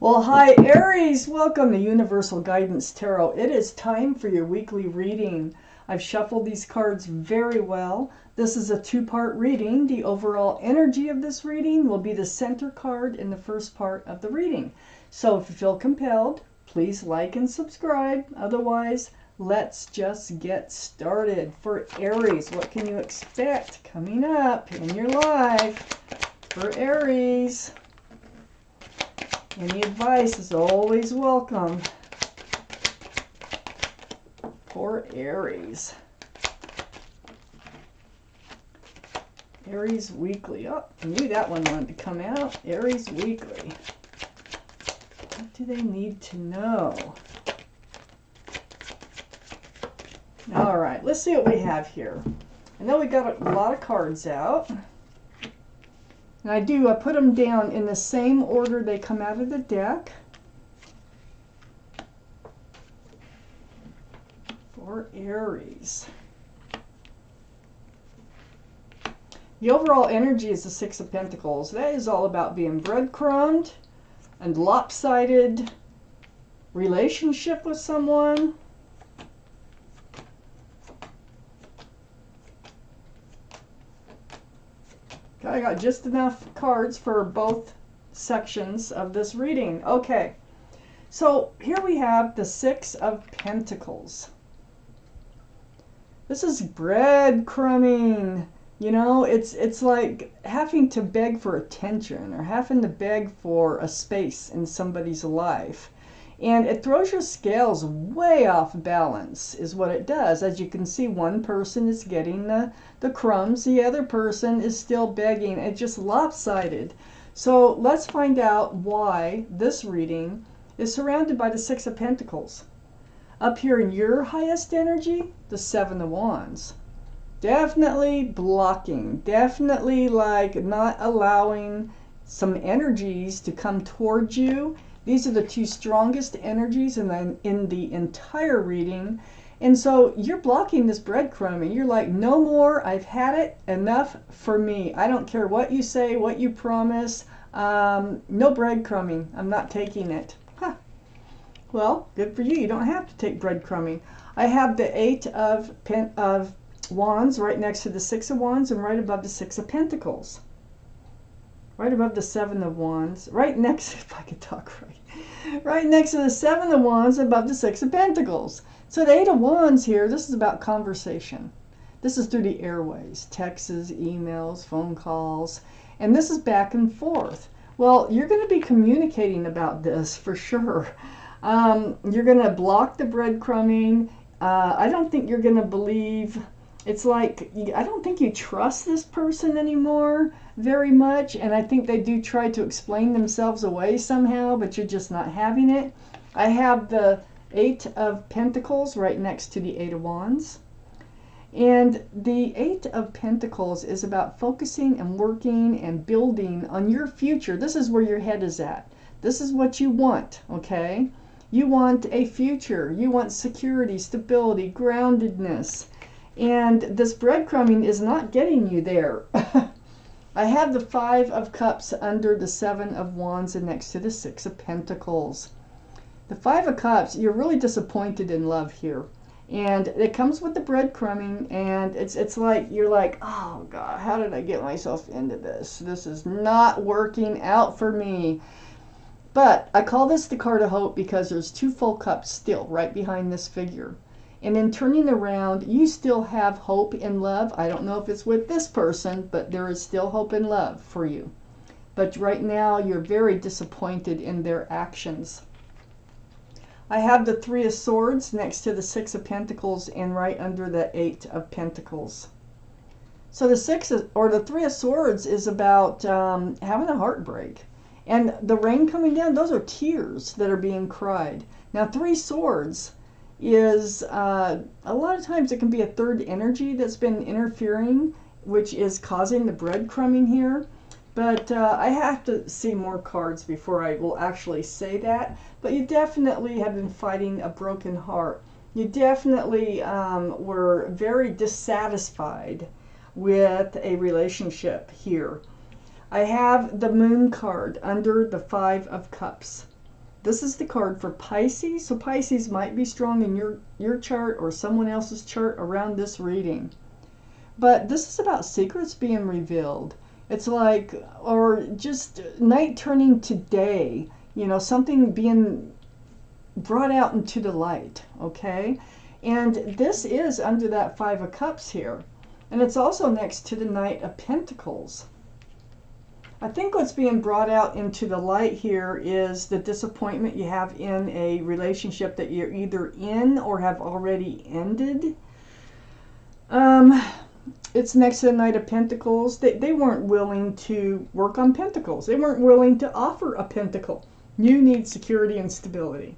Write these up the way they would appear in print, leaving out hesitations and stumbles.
Well, hi Aries, welcome to Universal Guidance Tarot. It is time for your weekly reading. I've shuffled these cards very well. This is a two-part reading. The overall energy of this reading will be the center card in the first part of the reading. So if you feel compelled, please like and subscribe. Otherwise, let's just get started. For Aries, what can you expect coming up in your life for Aries? Any advice is always welcome for Aries. Aries Weekly. Oh, I knew that one wanted to come out. Aries Weekly. What do they need to know? All right, let's see what we have here. I know we got a lot of cards out. And I put them down in the same order they come out of the deck. For Aries. The overall energy is the Six of Pentacles. That is all about being breadcrumbed and lopsided relationship with someone. I got just enough cards for both sections of this reading. Okay, so here we have the Six of Pentacles. This is breadcrumbing. You know, it's like having to beg for attention or having to beg for a space in somebody's life. And it throws your scales way off balance is what it does. As you can see, one person is getting the crumbs. The other person is still begging. It's just lopsided. So let's find out why this reading is surrounded by the Six of Pentacles. Up here in your highest energy, the Seven of Wands. Definitely blocking. Definitely like not allowing some energies to come towards you. These are the two strongest energies in the entire reading. And so you're blocking this breadcrumbing. You're like, no more. I've had it. Enough for me. I don't care what you say, what you promise. No breadcrumbing. I'm not taking it. Huh. Well, good for you. You don't have to take breadcrumbing. I have the Eight of Wands right next to the Six of Wands and right above the Six of Pentacles. Right above the Seven of Wands, right next, if I could talk right next to the Seven of Wands, above the Six of Pentacles. So the Eight of Wands here, this is about conversation. This is through the airways, texts, emails, phone calls, and this is back and forth. Well, you're going to be communicating about this for sure. You're going to block the breadcrumbing. I don't think you're going to believe. It's like, I don't think you trust this person anymore very much, and I think they do try to explain themselves away somehow, but you're just not having it. I have the Eight of Pentacles right next to the Eight of Wands. And the Eight of Pentacles is about focusing and working and building on your future. This is where your head is at. This is what you want, okay? You want a future. You want security, stability, groundedness. And this breadcrumbing is not getting you there. I have the Five of Cups under the Seven of Wands and next to the Six of Pentacles. The Five of Cups, you're really disappointed in love here. And it comes with the breadcrumbing, and it's like, you're like, oh God, how did I get myself into this? This is not working out for me. But I call this the card of hope because there's two full cups still right behind this figure. And in turning around, you still have hope in love. I don't know if it's with this person, but there is still hope in love for you. But right now, you're very disappointed in their actions. I have the Three of Swords next to the Six of Pentacles and right under the Eight of Pentacles. So the Three of Swords is about having a heartbreak. And the rain coming down, those are tears that are being cried. Now, Three Swords is a lot of times it can be a third energy that's been interfering, which is causing the breadcrumbing here. But I have to see more cards before I will actually say that. But you definitely have been fighting a broken heart. You definitely were very dissatisfied with a relationship here. I have the Moon card under the Five of Cups. This is the card for Pisces. So Pisces might be strong in your chart or someone else's chart around this reading. But this is about secrets being revealed. It's like, or just night turning to day, you know, something being brought out into the light, okay? And this is under that Five of Cups here. And it's also next to the Knight of Pentacles. I think what's being brought out into the light here is the disappointment you have in a relationship that you're either in or have already ended. It's next to the Knight of Pentacles. They weren't willing to work on pentacles. They weren't willing to offer a pentacle. You need security and stability.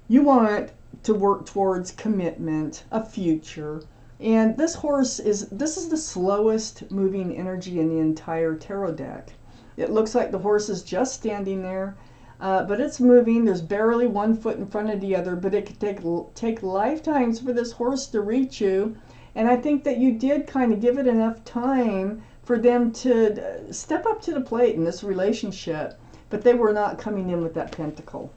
You want to work towards commitment, a future. And this horse is the slowest moving energy in the entire tarot deck. It looks like the horse is just standing there, but it's moving. There's barely one foot in front of the other, but it could take lifetimes for this horse to reach you. And I think that you did kind of give it enough time for them to step up to the plate in this relationship, but they were not coming in with that pentacle.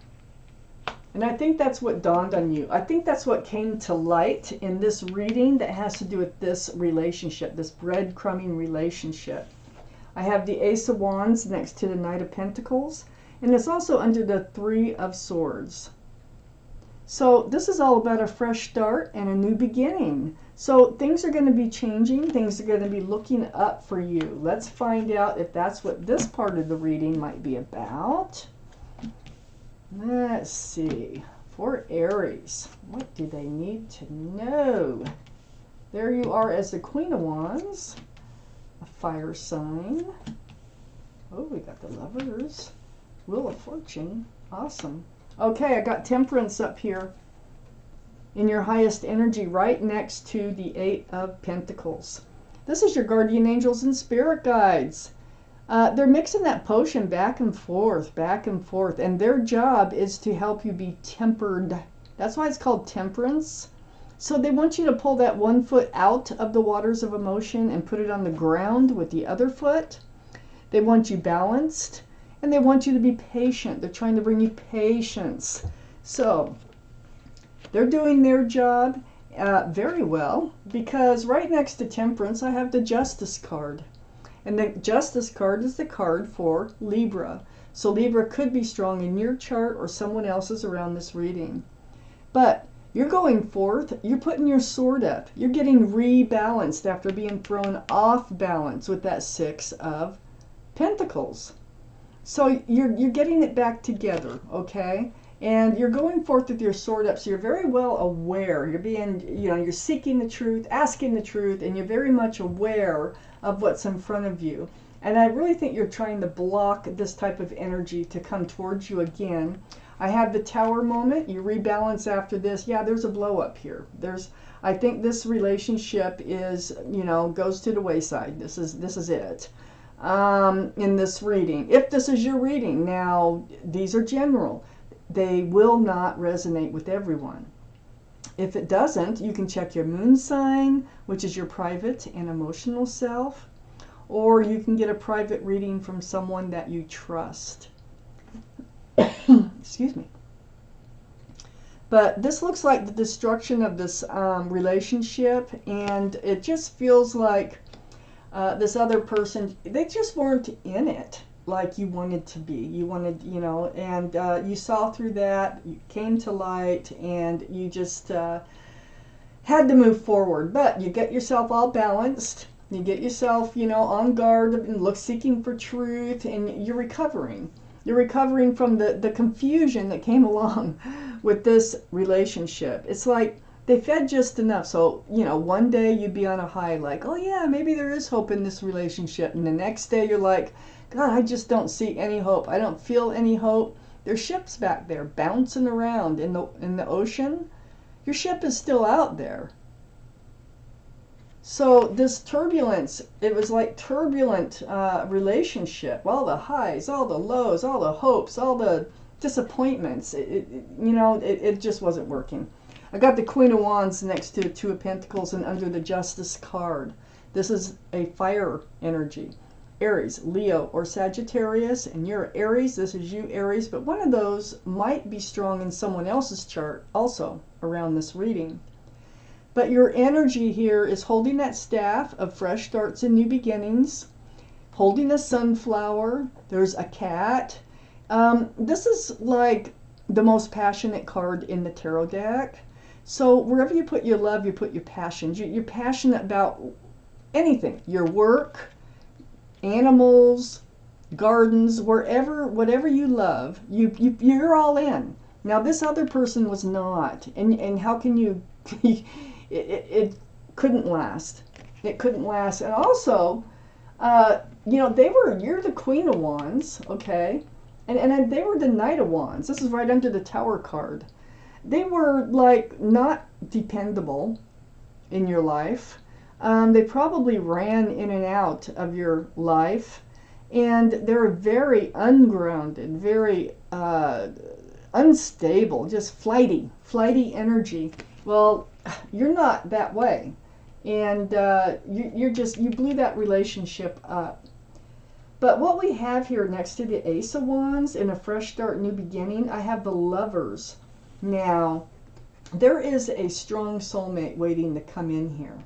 And I think that's what dawned on you. I think that's what came to light in this reading that has to do with this relationship, this breadcrumbing relationship. I have the Ace of Wands next to the Knight of Pentacles, and it's also under the Three of Swords. So this is all about a fresh start and a new beginning. So things are going to be changing. Things are going to be looking up for you. Let's find out if that's what this part of the reading might be about. Let's see. For Aries, what do they need to know? There you are as the Queen of Wands, a fire sign. Oh, we got the Lovers. Wheel of Fortune. Awesome. Okay, I got Temperance up here in your highest energy right next to the Eight of Pentacles. This is your guardian angels and spirit guides. They're mixing that potion back and forth, and their job is to help you be tempered. That's why it's called temperance. So they want you to pull that one foot out of the waters of emotion and put it on the ground with the other foot. They want you balanced, and they want you to be patient. They're trying to bring you patience. So they're doing their job very well, because right next to Temperance, I have the Justice card. And the Justice card is the card for Libra. So Libra could be strong in your chart or someone else's around this reading. But you're going forth, you're putting your sword up. You're getting rebalanced after being thrown off balance with that Six of Pentacles. So you're getting it back together, okay? And you're going forth with your sword up, so you're very well aware. You're being, you're seeking the truth, asking the truth, and you're very much aware of what's in front of you. And I really think you're trying to block this type of energy to come towards you again. I have the Tower moment. You rebalance after this. Yeah, there's a blow up here. I think this relationship is, goes to the wayside. This is it. In this reading. If this is your reading, now these are general. They will not resonate with everyone. If it doesn't, you can check your moon sign, which is your private and emotional self, or you can get a private reading from someone that you trust. Excuse me. But this looks like the destruction of this relationship, and it just feels like this other person, they just weren't in it like you wanted to be. You wanted, and you saw through that, you came to light, and you just had to move forward. But you get yourself all balanced, you get yourself, on guard and seeking for truth, and you're recovering. You're recovering from the confusion that came along with this relationship. It's like they fed just enough. So, one day you'd be on a high, like, oh yeah, maybe there is hope in this relationship. And the next day you're like, God, I just don't see any hope. I don't feel any hope. There's ships back there bouncing around in the ocean. Your ship is still out there. So this turbulence, it was like turbulent relationship. All the highs, all the lows, all the hopes, all the disappointments. It just wasn't working. I got the Queen of Wands next to the Two of Pentacles and under the Justice card. This is a fire energy. Aries, Leo, or Sagittarius, and you're Aries, this is you, Aries, but one of those might be strong in someone else's chart also around this reading. But your energy here is holding that staff of fresh starts and new beginnings, holding a sunflower, there's a cat. This is like the most passionate card in the tarot deck. So wherever you put your love, you put your passions. You're passionate about anything, your work, animals, gardens, whatever you love, you're all in. Now this other person was not, and how can you? it couldn't last. It couldn't last, and also, you know, you're the Queen of Wands, okay, and they were the Knight of Wands. This is right under the Tower card. They were like not dependable in your life. They probably ran in and out of your life, and they're very ungrounded, very unstable, just flighty energy. Well, you're not that way, and you blew that relationship up. But what we have here next to the Ace of Wands in a fresh start, new beginning, I have the Lovers. Now, there is a strong soulmate waiting to come in here.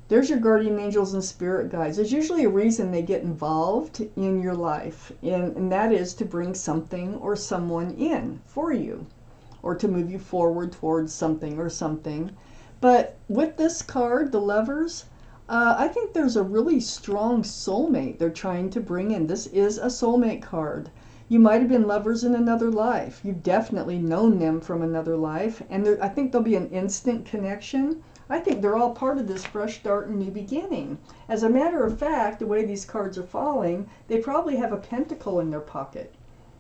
There's your guardian angels and spirit guides. There's usually a reason they get involved in your life, and that is to bring something or someone in for you, or to move you forward towards something or something. But with this card, the Lovers, I think there's a really strong soulmate they're trying to bring in. This is a soulmate card. You might have been lovers in another life. You've definitely known them from another life, and I think there'll be an instant connection. I think they're all part of this fresh start and new beginning. As a matter of fact, the way these cards are falling, they probably have a pentacle in their pocket.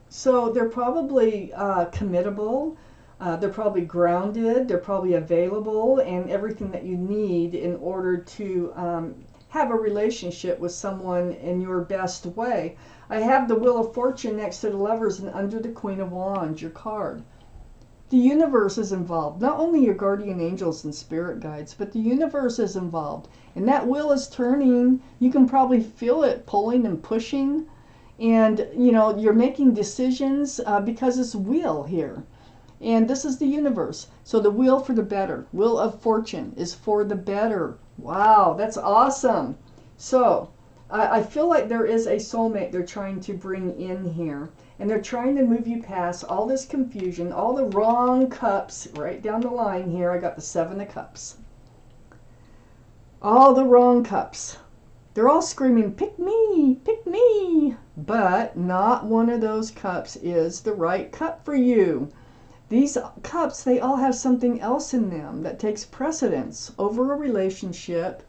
So they're probably committable, they're probably grounded, they're probably available, and everything that you need in order to have a relationship with someone in your best way. I have the Wheel of Fortune next to the Lovers and under the Queen of Wands, your card. The universe is involved. Not only your guardian angels and spirit guides, but the universe is involved. And that wheel is turning. You can probably feel it pulling and pushing. And, you know, you're making decisions because it's wheel here. And this is the universe. So the wheel for the better. Wheel of Fortune is for the better. Wow, that's awesome. So I feel like there is a soulmate they're trying to bring in here. And they're trying to move you past all this confusion, all the wrong cups, right down the line here. I got the 7 of Cups. All the wrong cups. They're all screaming, pick me, pick me. But not one of those cups is the right cup for you. These cups, they all have something else in them that takes precedence over a relationship.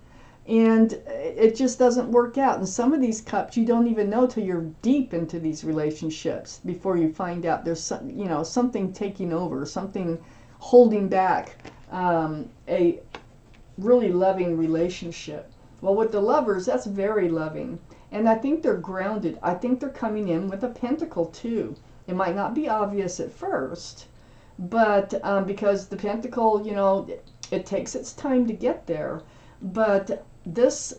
And it just doesn't work out. And some of these cups you don't even know till you're deep into these relationships before you find out there's something taking over, something holding back a really loving relationship. Well, with the Lovers, that's very loving. And I think they're grounded. I think they're coming in with a pentacle too. It might not be obvious at first, but because the pentacle, you know, it takes its time to get there. But there's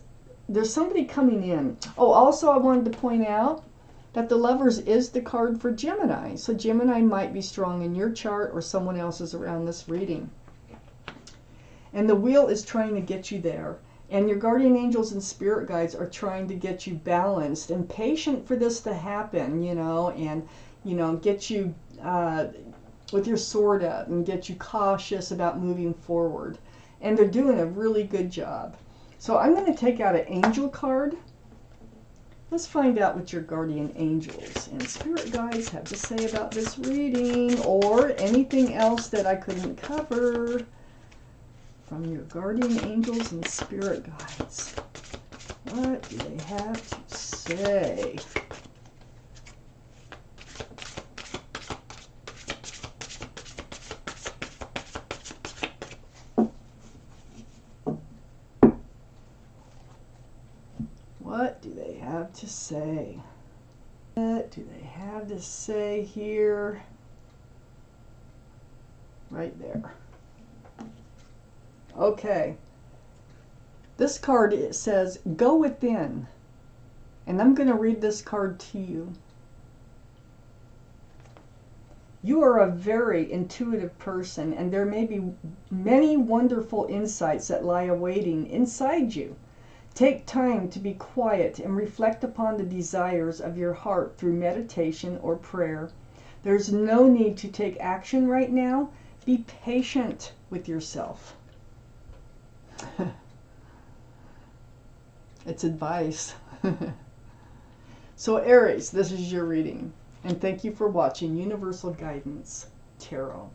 somebody coming in. Oh, also I wanted to point out that the Lovers is the card for Gemini. So Gemini might be strong in your chart or someone else's around this reading. And the wheel is trying to get you there. And your guardian angels and spirit guides are trying to get you balanced and patient for this to happen, you know, and, you know, get you with your sword up and get you cautious about moving forward. And they're doing a really good job. So I'm going to take out an angel card. Let's find out what your guardian angels and spirit guides have to say about this reading, or anything else that I couldn't cover from your guardian angels and spirit guides. What do they have to say? What do they have to say? What do they have to say here? Right there. Okay. This card, it says, go within. And I'm going to read this card to you. You are a very intuitive person, and there may be many wonderful insights that lie awaiting inside you. Take time to be quiet and reflect upon the desires of your heart through meditation or prayer. There's no need to take action right now. Be patient with yourself. It's advice. So Aries, this is your reading. And thank you for watching Universal Guidance Tarot.